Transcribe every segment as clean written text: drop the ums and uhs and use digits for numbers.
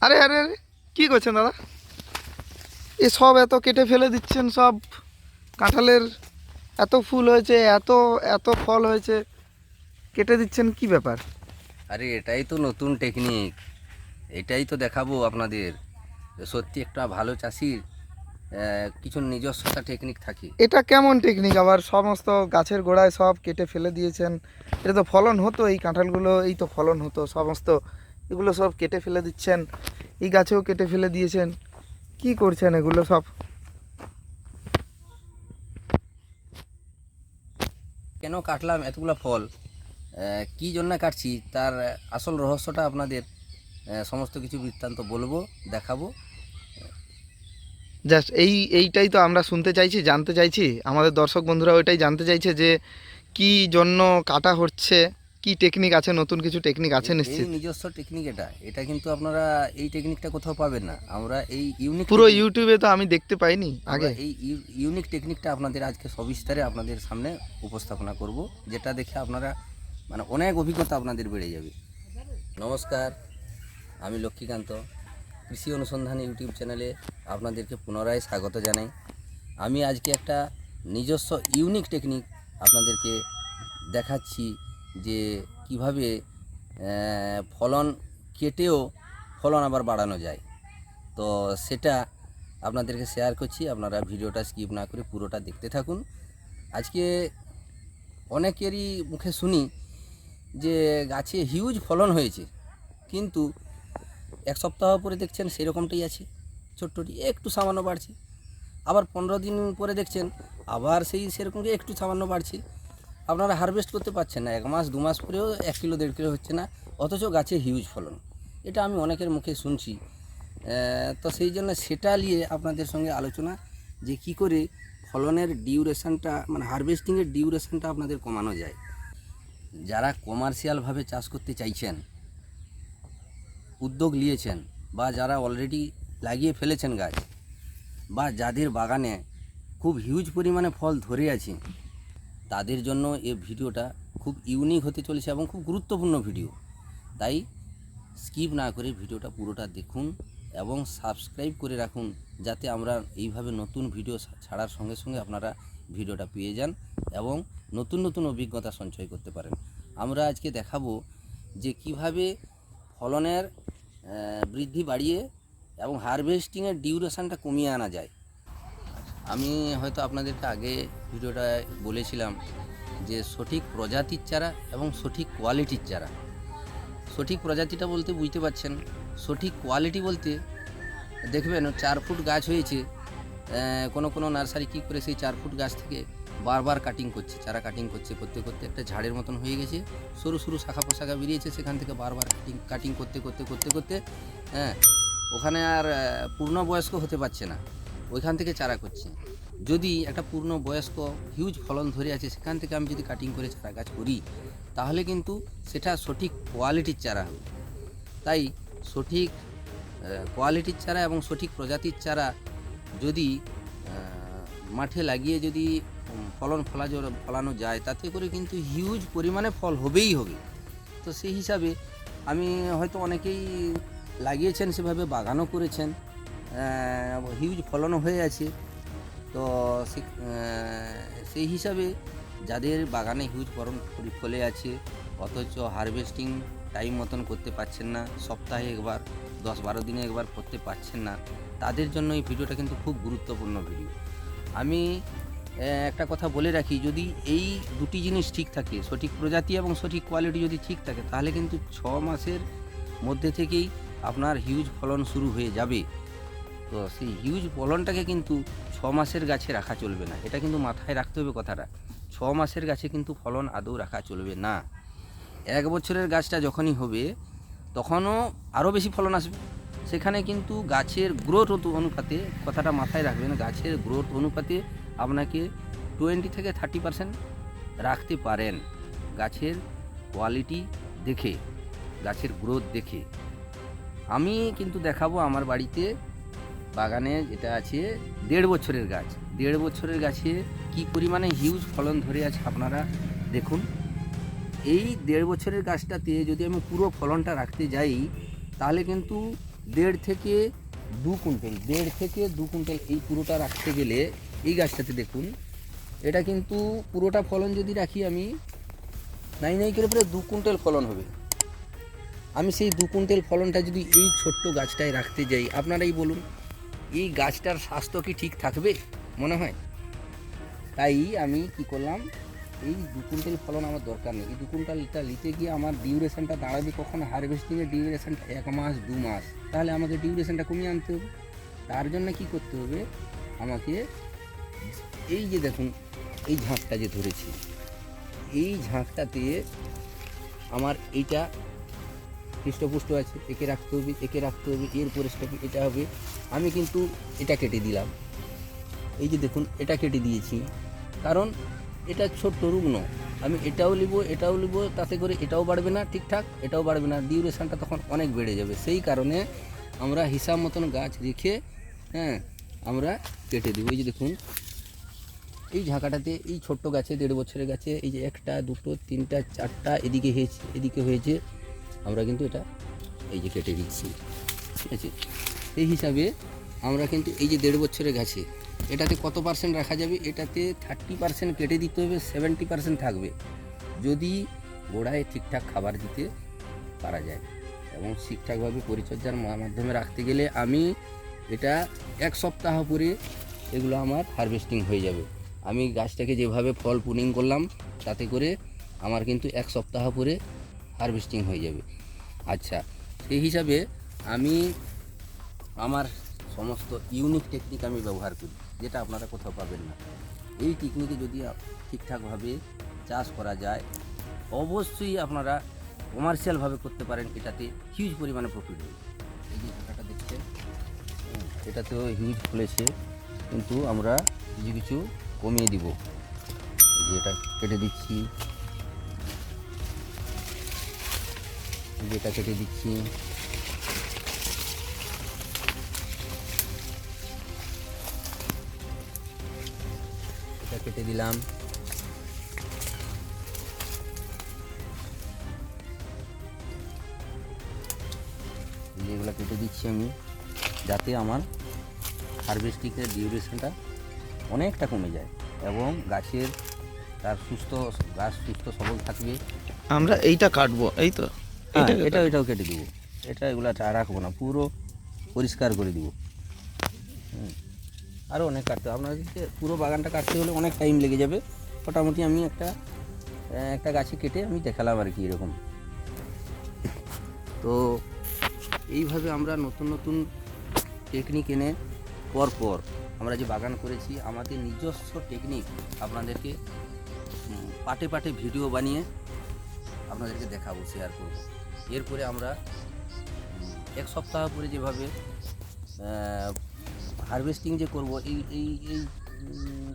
আরে আরে আরে কি করছেন দাদা? এ সব এত কেটে ফেলে দিচ্ছেন সব। কাঁঠালের এত ফুল হয়েছে, এত এত ফল হয়েছে, কেটে দিচ্ছেন কি ব্যাপার? আরে এটাই তো নতুন টেকনিক, এটাই তো দেখাবো আপনাদের। সত্যি একটা ভালো চাষির কিছু নিজস্বতা টেকনিক থাকে। এটা কেমন টেকনিক আবার? সমস্ত গাছের গোড়ায় সব কেটে ফেলে দিয়েছেন। এটা তো ফলন হতো, এই কাঁঠালগুলো এই তো ফলন হতো সমস্ত, এগুলো সব কেটে ফেলে দিচ্ছেন। এই গাছেও কেটে ফেলে দিয়েছেন, কি করছেন এগুলো সব? কেন কাটলাম এতগুলো ফল, কি জন্য কাটছি তার আসল রহস্যটা আপনাদের সমস্ত কিছু বৃত্তান্ত বলবো, দেখাবো। জাস্ট এইটাই তো আমরা শুনতে চাইছি, জানতে চাইছি। আমাদের দর্শক বন্ধুরা ওইটাই জানতে চাইছে যে কি জন্য কাটা হচ্ছে, কি টেকনিক আছে, নতুন কিছু টেকনিক আছে এই নিশ্চিত। নিজস্ব টেকনিক, এটা কিন্তু আপনারা এই টেকনিকটা কোথাও পাবেন না। আমরা এই ইউনিক পুরো ইউটিউবে তো আমি দেখতে পাইনি আমরা আগে। এই ইউনিক টেকনিকটা আপনাদের আজকে সবিস্তারে আপনাদের সামনে উপস্থাপনা করব, যেটা দেখে আপনারা মানে অনেক অভিজ্ঞতা আপনাদের বেড়ে যাবে। নমস্কার, আমি লক্ষ্মীকান্ত। কৃষি অনুসন্ধান ইউটিউব চ্যানেলে আপনাদেরকে পুনরায় স্বাগত জানাই। আমি আজকে একটা নিজস্ব ইউনিক টেকনিক আপনাদেরকে দেখাচ্ছি, যে কিভাবে ফলন কেটেও ফলন আবার বাড়ানো যায়। তো সেটা আপনাদেরকে শেয়ার করছি, আপনারা ভিডিওটা স্কিপ না করে পুরোটা দেখতে থাকুন। আজকে অনেকেরই মুখে শুনি যে গাছে হিউজ ফলন হয়েছে, কিন্তু এক সপ্তাহ পরে দেখছেন সেরকমটাই আছে, ছোট্টটি একটু সামান্য বাড়ছে। আবার 15 দিন পরে দেখছেন আবার সেরকমই একটু সামান্য বাড়ছে। আপনারা হারভেস্ট করতে পারছেন না, 1 মাস 2 মাস পরেও 1 কিলো 1.5 কিলো হচ্ছে না, অথচ গাছে হিউজ ফলন। এটা আমি অনেকের মুখে শুনছি। তো সেই জন্য সেটা নিয়ে আপনাদের সঙ্গে আলোচনা, যে কি করে ফলনের ডিউরেশনটা মানে হারভেস্টিংয়ের ডিউরেশনটা আপনাদের কমানো যায়। যারা কমার্শিয়ালভাবে চাষ করতে চাইছেন, উদ্যোগ নিয়েছেন, বা যারা অলরেডি লাগিয়ে ফেলেছেন গাছ, বা যাদের বাগানে খুব হিউজ পরিমাণে ফল ধরে আছে, তাদের জন্য এই ভিডিওটা খুব ইউনিক হতে চলেছে এবং খুব গুরুত্বপূর্ণ ভিডিও। তাই স্কিপ না করে ভিডিওটা পুরোটা দেখুন এবং সাবস্ক্রাইব করে রাখুন, যাতে আমরা এইভাবে নতুন ভিডিও ছাড়ার সঙ্গে সঙ্গে আপনারা ভিডিওটা পেয়ে যান এবং নতুন নতুন অভিজ্ঞতা সঞ্চয় করতে পারেন। আমরা আজকে দেখাবো যে কিভাবে ফলনের বৃদ্ধি বাড়িয়ে এবং হারভেস্টিংয়ের ডিউরেশনটা কমিয়ে আনা যায়। আমি হয়তো আপনাদেরকে আগে ভিডিওটায় বলেছিলাম যে সঠিক প্রজাতির চারা এবং সঠিক কোয়ালিটির চারা। সঠিক প্রজাতিটা বলতে বুঝতে পারছেন, সঠিক কোয়ালিটি বলতে দেখবেন 4 ফুট গাছ হয়েছে, কোনো নার্সারি কী করে সেই 4 ফুট গাছ থেকে বারবার কাটিং করছে, চারা কাটিং করতে করতে একটা ঝাড়ের মতন হয়ে গেছে, সরু সরু শাখা পোশাখা বেরিয়েছে, সেখান থেকে বারবার কাটিং করতে হ্যাঁ, ওখানে আর পূর্ণবয়স্ক হতে পারছে না, ওইখান থেকে চারা করছে। যদি একটা পূর্ণবয়স্ক হিউজ ফলন ধরে আছে, সেখান থেকে আমি যদি কাটিং করে চারা গাছ করি, তাহলে কিন্তু সেটা সঠিক কোয়ালিটির চারা হবে। তাই সঠিক কোয়ালিটির চারা এবং সঠিক প্রজাতির চারা যদি মাঠে লাগিয়ে যদি ফলানো যায়, তাতে করে কিন্তু হিউজ পরিমাণে ফল হবেই হবে। তো সেই হিসাবে আমি হয়তো অনেকেই লাগিয়েছেন, সেভাবে বাগানও করেছেন, হিউজ ফলনও হয়ে আছে। তো সেই হিসাবে যাদের বাগানে হিউজ ফলে আছে, অথচ হারভেস্টিং টাইম মতন করতে পারছেন না, সপ্তাহে একবার 10-12 দিনে একবার করতে পারছেন না, তাদের জন্য এই ভিডিওটা কিন্তু খুব গুরুত্বপূর্ণ ভিডিও। আমি একটা কথা বলে রাখি, যদি এই দুটি জিনিস ঠিক থাকে, সঠিক প্রজাতি এবং সঠিক কোয়ালিটি যদি ঠিক থাকে, তাহলে কিন্তু 6 মাসের মধ্যে থেকেই আপনার হিউজ ফলন শুরু হয়ে যাবে। তো সেই হিউজ ফলনটাকে কিন্তু 6 মাসের গাছে রাখা চলবে না, এটা কিন্তু মাথায় রাখতে হবে কথাটা। 6 মাসের গাছে কিন্তু ফলন আদৌ রাখা চলবে না। 1 বছরের গাছটা যখনই হবে, তখনও আরও বেশি ফলন আসবে। সেখানে কিন্তু গাছের গ্রোথ অনুপাতে, কথাটা মাথায় রাখবেন, গাছের গ্রোথ অনুপাতে আপনাকে 20 থেকে 30% রাখতে পারেন, গাছের কোয়ালিটি দেখে, গাছের গ্রোথ দেখে। আমি কিন্তু দেখাবো আমার বাড়িতে বাগানে যেটা আছে 1.5 বছরের গাছ, 1.5 বছরের গাছে কি পরিমাণে হিউজ ফলন ধরে আছে আপনারা দেখুন। এই 1.5 বছরের গাছটাতে যদি আমি পুরো ফলনটা রাখতে যাই, তাহলে কিন্তু দেড় থেকে দু কুইন্টাল এই পুরোটা রাখতে গেলে এই গাছটাতে দেখুন, এটা কিন্তু পুরোটা ফলন যদি রাখি আমি নাই করে প্রায় 2 কুইন্টাল ফলন হবে। আমি সেই 2 কুইন্টাল ফলনটা যদি এই ছোট্ট গাছটায় রাখতে যাই, আপনারাই বলুন এই গাছটার স্বাস্থ্য কি ঠিক থাকবে মনে হয়? তাই আমি কি করলাম, এই 2 কুইন্টাল ফলন আমার দরকার নেই। এই 2 কুইন্টালটা নিতে গিয়ে আমার ডিউরেশনটা দাঁড়াবে কখন, হারভেস্টিংয়ের ডিউরেশনটা 1 মাস 2 মাস, তাহলে আমাকে ডিউরেশনটা কমিয়ে আনতে হবে। তার জন্য কি করতে হবে, আমাকে এই যে দেখুন এই ঝাঁকটা যে ধরেছি, এই ঝাঁকটাতে আমার এইটা হৃষ্টপুষ্ট আছে, একে রাখতে হবে, এরপরে স্টেপে এটা হবে। আমি কিন্তু এটা কেটে দিলাম, এই যে দেখুন এটা কেটে দিয়েছি, কারণ এটা ছোট্ট রুগ্ন। আমি এটাও নিব, তাতে করে এটাও বাড়বে না ঠিকঠাক, এটাও বাড়বে না, ডিউরেশনটা তখন অনেক বেড়ে যাবে। সেই কারণে আমরা হিসাব মতন গাছ রেখে আমরা কেটে দেবো। এই যে দেখুন এই ঝাঁকাটাতে এই ছোট্ট গাছে 1.5 বছরের গাছে এই যে 1টা 2টো 3টা 4টা এদিকে হয়েছে, আমরা কিন্তু এটা এই যে কেটে দিচ্ছি, ঠিক আছে। সেই হিসাবে আমরা কিন্তু এই যে 1.5 বছরের গাছে এটাতে কত পার্সেন্ট রাখা যাবে, এটাতে 30% কেটে দিতে হবে, 70% থাকবে যদি গোড়ায় ঠিকঠাক খাবার দিতে পারা যায় এবং ঠিকঠাকভাবে পরিচর্যার মাধ্যমে রাখতে গেলে আমি এটা 1 সপ্তাহ পরে এগুলো আমার হারভেস্টিং হয়ে যাবে। আমি গাছটাকে যেভাবে ফল পুনিং করলাম তাতে করে আমার কিন্তু 1 সপ্তাহ পরে হারভেস্টিং হয়ে যাবে। আচ্ছা, সেই হিসাবে আমি আমার সমস্ত ইউনিক টেকনিক আমি ব্যবহার করি, যেটা আপনারা কোথাও পাবেন না। এই টেকনিকে যদি ঠিকঠাকভাবে চাষ করা যায়, অবশ্যই আপনারা কমার্শিয়ালভাবে করতে পারেন, এটাতে হিউজ পরিমাণে প্রফিট হবে। এই যে টাকাটা দেখছেন, এটাতেও হিউজ ফলেছে, কিন্তু আমরা কিছু কমিয়ে দিব। এই যে এটা কেটে দিচ্ছি, এটা কেটে দিচ্ছি, এটা কেটে দিলাম, যেগুলো কেটে দিচ্ছি আমি, যাতে আমার হারভেস্টিংয়ের ডিউরেশনটা অনেকটা কমে যায় এবং গাছের গাছ সুস্থ সবল থাকবে। আমরা এইটা কাটবো, এই তো এটাও কেটে দেবো, এগুলো রাখবো না, পুরো পরিষ্কার করে দেবো। আরও অনেক কাটতে হবে, আপনাদেরকে পুরো বাগানটা কাটতে হলে অনেক টাইম লেগে যাবে। মোটামুটি আমি একটা গাছে কেটে আমি দেখালাম আর কি এরকম। তো এইভাবে আমরা নতুন টেকনিক এনে পর আমরা যে বাগান করেছি, আমাদের নিজস্ব টেকনিক আপনাদেরকে পাটে ভিডিও বানিয়ে আপনাদেরকে দেখাবো, শেয়ার করব। এরপরে আমরা 1 সপ্তাহ পরে যেভাবে হারভেস্টিং যে করব, এই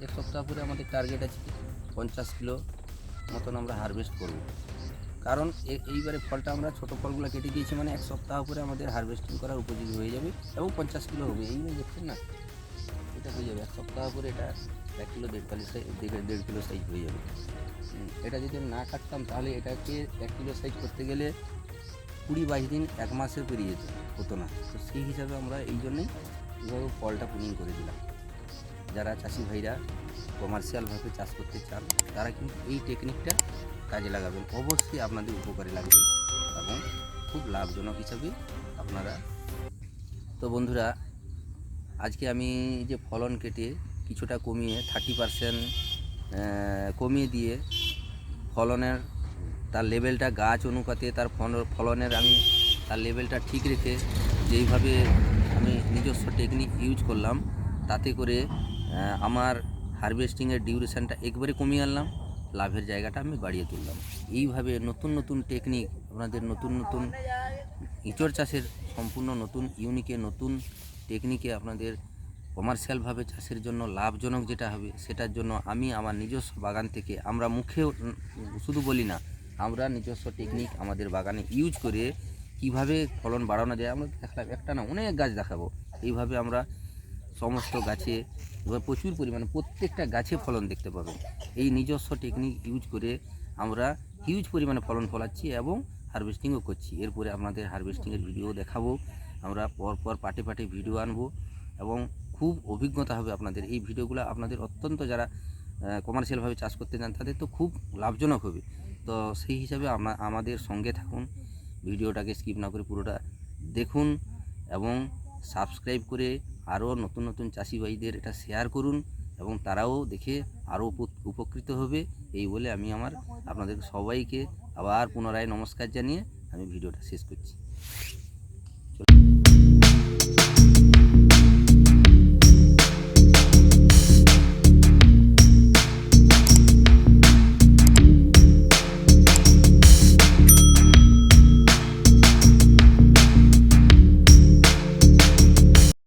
1 সপ্তাহ পরে আমাদের টার্গেট আছে 50 কিলো মতন আমরা হারভেস্ট করব। কারণ এইবারে ফলটা আমরা ছোটো ফলগুলো কেটে দিয়েছি, মানে 1 সপ্তাহ পরে আমাদের হারভেস্টিং করার উপযোগী হয়ে যাবে এবং 50 কিলো হবে। এই দেখছেন না, এটা হয়ে যাবে 1 সপ্তাহ পরে, এটা 1 কিলো 1.5 কিলো সাইজ হয়ে যাবে। এটা যদি না কাটতাম তাহলে এটাকে 1 কিলো সাইজ করতে গেলে 20-22 দিন 1 মাসে পেরিয়ে যেত, হতো না। তো সেই হিসাবে আমরা এই জন্যই এইভাবে ফলটা পুনিং করে দিলাম। যারা চাষি ভাইরা কমার্শিয়ালভাবে চাষ করতে চান তারা কিন্তু এই টেকনিকটা কাজে লাগাবেন, অবশ্যই আপনাদের উপকারে লাগবে এবং খুব লাভজনক হিসাবে আপনারা। তো বন্ধুরা, আজকে আমি যে ফলন কেটে কিছুটা কমিয়ে 30% কমিয়ে দিয়ে ফলনের তার লেভেলটা গাছ অনুপাতে তার ফলনের আমি তার লেভেলটা ঠিক রেখে যেইভাবে আমি নিজস্ব টেকনিক ইউজ করলাম, তাতে করে আমার হারভেস্টিংয়ের ডিউরেশনটা একবারে কমিয়ে আনলাম, লাভের জায়গাটা আমি বাড়িয়ে তুললাম। এইভাবে নতুন টেকনিক আপনাদের নতুন ইঁচড় চাষের সম্পূর্ণ নতুন নতুন টেকনিকে আপনাদের কমার্শিয়ালভাবে চাষের জন্য লাভজনক যেটা হবে, সেটার জন্য আমি আমার নিজস্ব বাগান থেকে, আমরা মুখে শুধু বলি না, আমরা নিজস্ব টেকনিক আমাদের বাগানে ইউজ করে কিভাবে ফলন বাড়ানো যায় আমরা দেখালাম। একটা না, অনেক গাছ দেখাবো। এইভাবে আমরা সমস্ত গাছে প্রচুর পরিমাণে প্রত্যেকটা গাছে ফলন দেখতে পাবেন। এই নিজস্ব টেকনিক ইউজ করে আমরা হিউজ পরিমাণে ফলন ফলাচ্ছি এবং হারভেস্টিংও করছি। এরপরে আপনাদের হারভেস্টিংয়ের ভিডিও দেখাবো আমরা পরপর পার্টে পার্টে ভিডিও আনবো এবং খুব অভিজ্ঞতা হবে আপনাদের। এই ভিডিওগুলো আপনাদের অত্যন্ত যারা কমার্শিয়ালভাবে চাষ করতে চান তাদের তো খুব লাভজনক হবে। তো সেই হিসাবে আমাদের সঙ্গে থাকুন, ভিডিওটাকে স্কিপ না করে পুরোটা দেখুন এবং সাবস্ক্রাইব করে আরও নতুন নতুন চাষি ভাইদের এটা শেয়ার করুন এবং তারাও দেখে আরও উপকৃত হবে। এই বলে আমি আপনাদের সবাইকে আবার পুনরায় নমস্কার জানিয়ে আমি ভিডিওটা শেষ করছি।